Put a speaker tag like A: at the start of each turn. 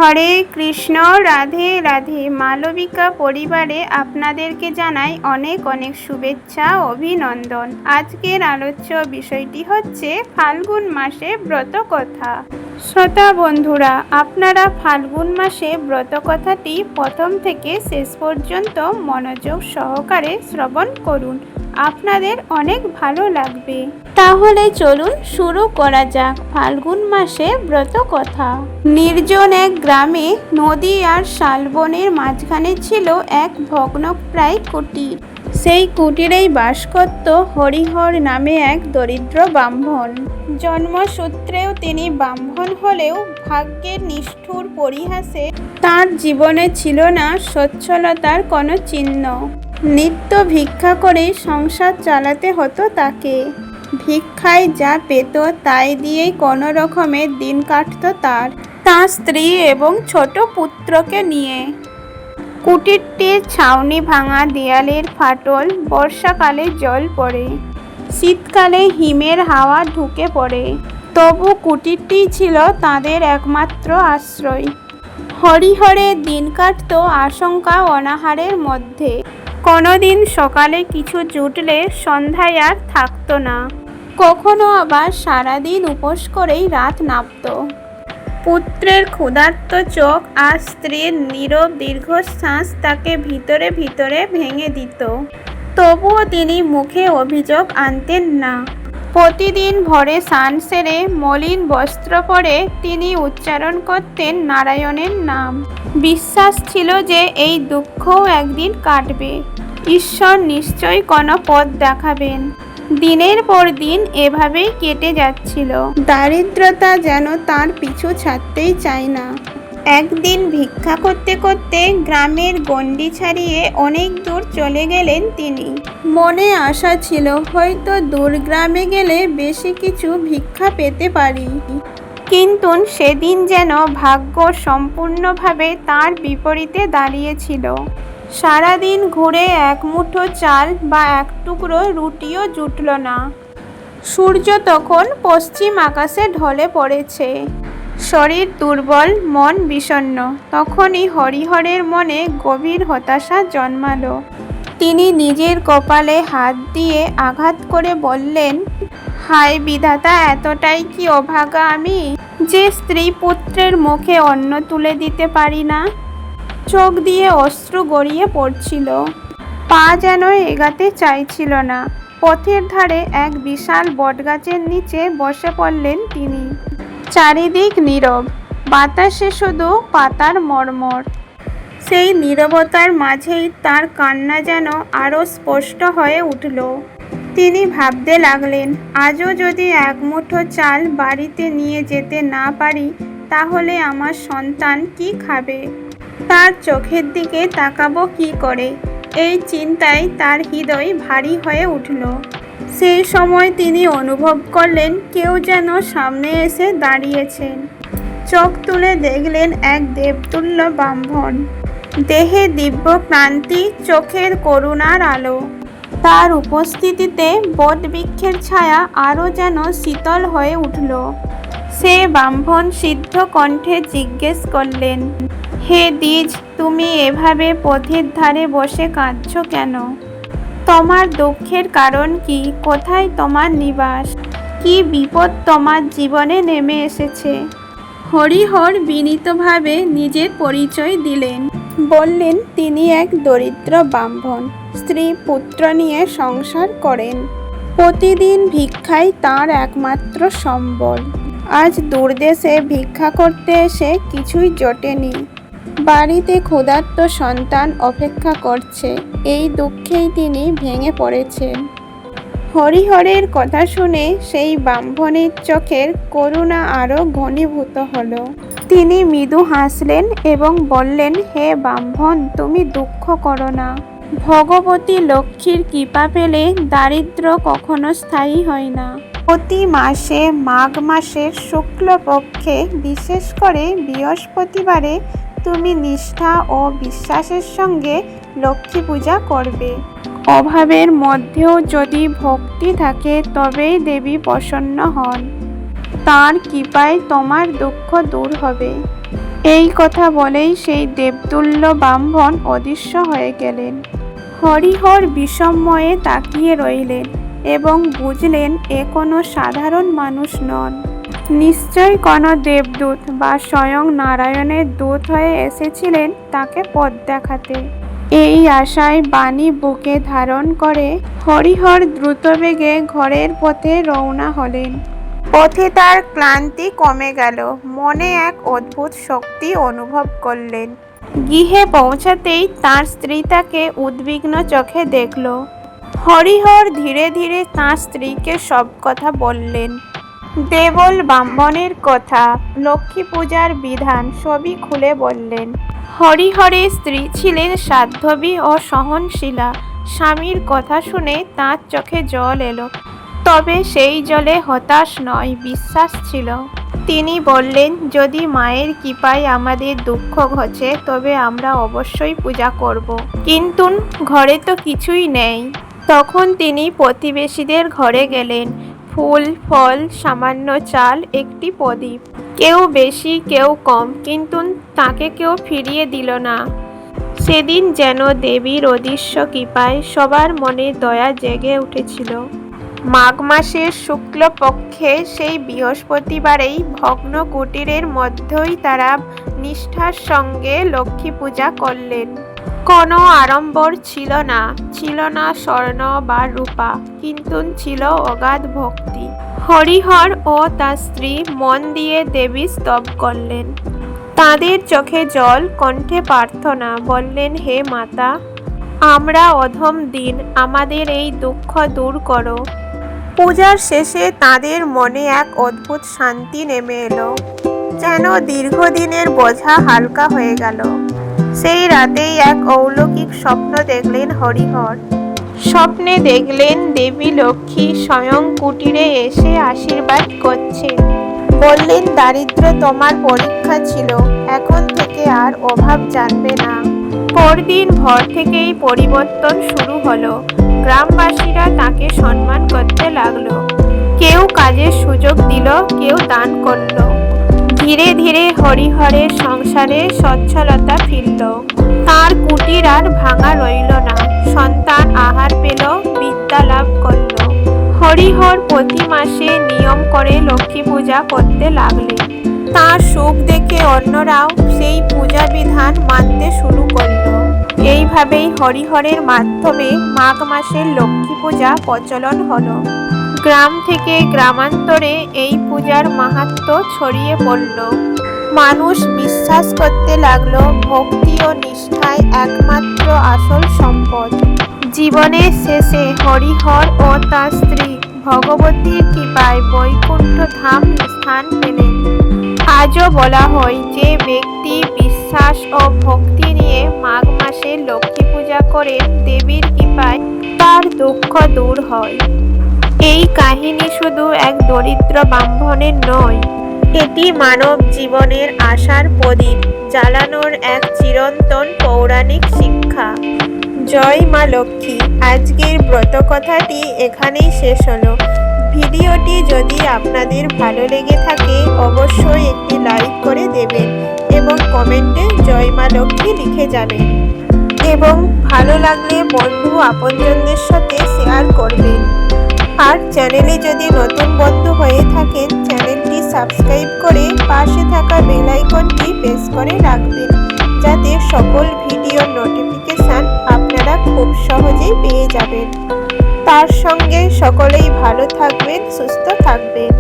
A: হরে কৃষ্ণ, রাধে রাধে। মালবিকা পরিবারে আপনাদেরকে জানাই অনেক অনেক শুভেচ্ছা, অভিনন্দন। আজকের আলোচ্য বিষয়টি হচ্ছে ফাল্গুন মাসে ব্রতকথা। শ্রোতা বন্ধুরা, আপনারা ফাল্গুন মাসে ব্রতকথাটি প্রথম থেকে শেষ পর্যন্ত মনোযোগ সহকারে শ্রবণ করুন, আপনাদের অনেক ভালো লাগবে। তাহলে চলুন শুরু করা যাক ফাল্গুন মাসে ব্রতকথা। নির্জন এক গ্রামে নদী আর শালবনের মাঝখানে ছিল এক ভগ্নপ্রায় কুটির। সেই কুটিরেই বাস করত হরিহর নামে এক দরিদ্র ব্রাহ্মণ। জন্মসূত্রেও তিনি ব্রাহ্মণ হলেও ভাগ্যের নিষ্ঠুর পরিহাসে তার জীবনে ছিল না সচ্ছলতার কোনো চিহ্ন। নিত্য ভিক্ষা করে সংসার চালাতে হতো তাকে। ভিক্ষায় যা পেত তাই দিয়েই কোনো রকমের দিন কাটত তার স্ত্রী এবং ছোট পুত্রকে নিয়ে। কুটিরটির ছাউনি ভাঙা, দেয়ালের ফাটল, বর্ষাকালে জল পড়ে, শীতকালে হিমের হাওয়া ঢুকে পড়ে, তবু কুটিরটি ছিল তাদের একমাত্র আশ্রয়। হরিহরের দিন কাটত আশঙ্কা অনাহারের মধ্যে। কোনোদিন সকালে কিছু জুটলে সন্ধ্যায় আর থাকতো না, কখনো আবার সারাদিন উপোস করেই রাত নামত। পুত্রের ক্ষুধার্ত চোখ আর স্ত্রীর নীরব দীর্ঘশ্বাস তাকে ভিতরে ভিতরে ভেঙে দিত। তবুও তিনি মুখে অভিযোগ আনতেন না। প্রতিদিন ভোরে স্নান সেরে মলিন বস্ত্র পরে তিনি উচ্চারণ করতেন নারায়ণের নাম। বিশ্বাস ছিল যে এই দুঃখও একদিন কাটবে, ঈশ্বর নিশ্চয়ই কোনো পথ দেখাবেন। দিনের পর দিন এভাবেই কেটে যাচ্ছিল। দারিদ্রতা যেন তার পিছু ছাড়তেই চায় না। একদিন ভিক্ষা করতে করতে গ্রামের গণ্ডি ছাড়িয়ে অনেক দূর চলে গেলেন তিনি। মনে আশা ছিল হয়তো দূর গ্রামে গেলে বেশি কিছু ভিক্ষা পেতে পারি, কিন্তু সেদিন যেন ভাগ্য সম্পূর্ণভাবে তার বিপরীতে দাঁড়িয়েছিল। সারাদিন ঘুরে এক মুঠো চাল বা এক টুকরো রুটিও জুটল না। সূর্য তখন পশ্চিম আকাশে ঢলে পড়েছে। শরীর দুর্বল, মন বিষণ্ণ। তখনই হরিহরের মনে গভীর হতাশা জন্মালো। তিনি নিজের কপালে হাত দিয়ে আঘাত করে বললেন, হায় বিধাতা, এতটাই কি অভাগা আমি যে স্ত্রী পুত্রের মুখে অন্ন তুলে দিতে পারি না। চোখ দিয়ে অশ্রু গড়িয়ে পড়ছিল, পা যেন এগাতে চাইছিল না। পথের ধারে এক বিশাল বটগাছের নিচে বসে পড়লেন তিনি। চারিদিক নীরব, বাতাসে শুধু পাতার মর্মর। সেই নীরবতার মাঝেই তার কান্না যেন আরও স্পষ্ট হয়ে উঠল। তিনি ভাবতে লাগলেন, আজও যদি এক মুঠো চাল বাড়িতে নিয়ে যেতে না পারি, তাহলে আমার সন্তান কি খাবে? তার চোখের দিকে তাকাবো কি করে? এই চিন্তায় তার হৃদয় ভারী হয়ে উঠল। সেই সময় তিনি অনুভব করলেন কেউ যেন সামনে এসে দাঁড়িয়েছেন। চোখ তুলে দেখলেন এক দেবতুল্য ব্রাহ্মণ। দেহে দিব্য ক্রান্তি, চোখের করুণার আলো। তার উপস্থিতিতে বটবৃক্ষের ছায়া আরও যেন শীতল হয়ে উঠল। সে ব্রাহ্মণ সিদ্ধ কণ্ঠে জিজ্ঞেস করলেন, হে দ্বিজ, তুমি এভাবে পথের ধারে বসে কাঁদছ কেন? তোমার দুঃখের কারণ কি? কোথায় তোমার নিবাস? কি বিপদ তোমার জীবনে নেমে এসেছে? হরিহর বিনীতভাবে নিজের পরিচয় দিলেন। বললেন তিনি এক দরিদ্র ব্রাহ্মণ, স্ত্রী পুত্র নিয়ে সংসার করেন। প্রতিদিন ভিক্ষাই তাঁর একমাত্র সম্বল। আজ দূরদেশে ভিক্ষা করতে এসে কিছুই জোটেনি। বাড়িতে ক্ষুধার্ত সন্তান অপেক্ষা করছে। এই দুঃখেই তিনি ভেঙে পড়েছেন। হরিহরের কথা শুনে সেই ব্রাহ্মণের চোখের করুণা আরও ঘনীভূত হলো। তিনি মৃদু হাসলেন এবং বললেন, হে ব্রাহ্মণ, তুমি দুঃখ করো না। ভগবতী লক্ষ্মীর কৃপা পেলে দারিদ্র্য কখনো স্থায়ী হয় না। প্রতি মাসে মাঘ মাসের শুক্লপক্ষে, বিশেষ করে বৃহস্পতিবারে, তুমি নিষ্ঠা ও বিশ্বাসের সঙ্গে লক্ষ্মী পূজা করবে। অভাবের মধ্যেও যদি ভক্তি থাকে তবেই দেবী প্রসন্ন হন। তাঁর কৃপায় তোমার দুঃখ দূর হবে। এই কথা বলেই সেই দেবতুল্য ব্রাহ্মণ অদৃশ্য হয়ে গেলেন। হরিহর বিষময়ে তাকিয়ে রইলেন এবং বুঝলেন এ কোনো সাধারণ মানুষ নন, নিশ্চয় কোনো দেবদূত বা স্বয়ং নারায়ণের দূত হয়ে এসেছিলেন তাকে পথ দেখাতে। এই আশায় বাণী বুকে ধারণ করে হরিহর দ্রুতবেগে ঘরের পথে রওনা হলেন। পথে তার ক্লান্তি কমে গেল, মনে এক অদ্ভুত শক্তি অনুভব করলেন। গৃহে পৌঁছাতেই তার স্ত্রী তাকে উদ্বিগ্ন চোখে দেখল। হরিহর ধীরে ধীরে তার স্ত্রীকে সব কথা বললেন। দেবল ব্রাহ্মণের কথা, লক্ষ্মী পূজার বিধান সবই খুলে বললেন। হরিহরের স্ত্রী ছিলেন সাধ্বী ও সহনশীলা। স্বামীর কথা শুনে তাঁর চোখে জল এলো, তবে সেই জলে হতাশ নয়, বিশ্বাস ছিল। তিনি বললেন, যদি মায়ের কৃপায় আমাদের দুঃখ ঘোচে তবে আমরা অবশ্যই পূজা করব। কিন্তু ঘরে তো কিছুই নেই। তখন তিনি প্রতিবেশীদের ঘরে গেলেন। ফুল ফল, সামান্য চাল, একটি প্রদীপ। কেউ বেশি কেউ কম, কিন্তু তাকে কেউ ফিরিয়ে দিল না। সেদিন যেন দেবীর অদৃশ্য কৃপায় সবার মনে দয়া জেগে উঠেছিল। মাঘ মাসের শুক্লপক্ষে সেই বৃহস্পতিবারেই ভগ্ন কুটিরের মধ্যেই তারা নিষ্ঠার সঙ্গে লক্ষ্মী পূজা করলেন। কোনো আড়ম্বর ছিল না, ছিল না স্বর্ণ বা রূপা, কিন্তু ছিল অগাধ ভক্তি। হরিহর ও তার স্ত্রী মন দিয়ে দেবী স্তব করলেন। তাদের চোখে জল, কণ্ঠে প্রার্থনা। বললেন, হে মাতা, আমরা অধম দিন, আমাদের এই দুঃখ দূর করো। পূজার শেষে তাদের মনে এক অদ্ভুত শান্তি নেমে এলো, যেন দীর্ঘদিনের বোঝা হালকা হয়ে গেল। সেই রাতেই এক অলৌকিক স্বপ্ন দেখলেন হরিহর। স্বপ্নে দেখলেন দেবী লক্ষ্মী স্বয়ং কুটিরে এসে আশীর্বাদ করছেন। বললেন, দারিদ্র তোমার পরীক্ষা ছিল, এখন থেকে আর অভাব জানবে না। পরদিন ভোর থেকেই পরিবর্তন শুরু হলো। গ্রামবাসীরা তাকে সম্মান করতে লাগলো। কেউ কাজের সুযোগ দিল, কেউ দান করলো। ধীরে ধীরে হরিহরের সংসারে সচ্ছলতা ফিরল। তার কুটির আর ভাঙা রইল না। সন্তান আহার পেল, বিদ্যা লাভ করল। হরিহর প্রতি মাসে নিয়ম করে লক্ষ্মী পূজা করতে লাগলেন। তার সুখ দেখে অন্যরাও সেই পূজা বিধান মানতে শুরু করল। এইভাবেই হরিহরের মাধ্যমে মাঘ মাসের লক্ষ্মী পূজা প্রচলন হলো। গ্রাম থেকে গ্রামান্তরে এই পূজার মাহাত্ম্য ছড়িয়ে পড়ল। মানুষ বিশ্বাস করতে লাগলো ভক্তি ও নিষ্ঠাই একমাত্র আসল সম্পদ। জীবনের শেষে হরিহর ও তার স্ত্রী ভগবতীর কৃপায় বৈকুণ্ঠ ধাম স্থান পেলেন। আজও বলা হয়, যে ব্যক্তি বিশ্বাস ও ভক্তি নিয়ে মাঘ মাসে লক্ষ্মী পূজা করে দেবীর কৃপায় তার দুঃখ দূর হয়। এই কাহিনী শুধু এক দরিদ্র ব্রাহ্মণের নয়, এটি মানব জীবনের আশার প্রদীপ জ্বালানোর এক চিরন্তন পৌরাণিক শিক্ষা। জয় মা লক্ষ্মী। আজকের ব্রত কথাটি এখানেই শেষ হলো। ভিডিওটি যদি আপনাদের ভালো লেগে থাকে অবশ্যই একটি লাইক করে দেবেন এবং কমেন্টে জয় মা লক্ষ্মী লিখে যাবেন, এবং ভালো লাগলে বন্ধু আপনজনদের সাথে শেয়ার করবেন। আর চ্যানেলে যদি নতুন বন্ধু হয়ে থাকেন চ্যানেলটি সাবস্ক্রাইব করে পাশে থাকা বেল আইকনটি প্রেস করে রাখবেন, যাতে সকল ভিডিওর নোটিফিকেশান আপনারা খুব সহজেই পেয়ে যাবেন। তার সঙ্গে সকলেই ভালো থাকবেন, সুস্থ থাকবেন।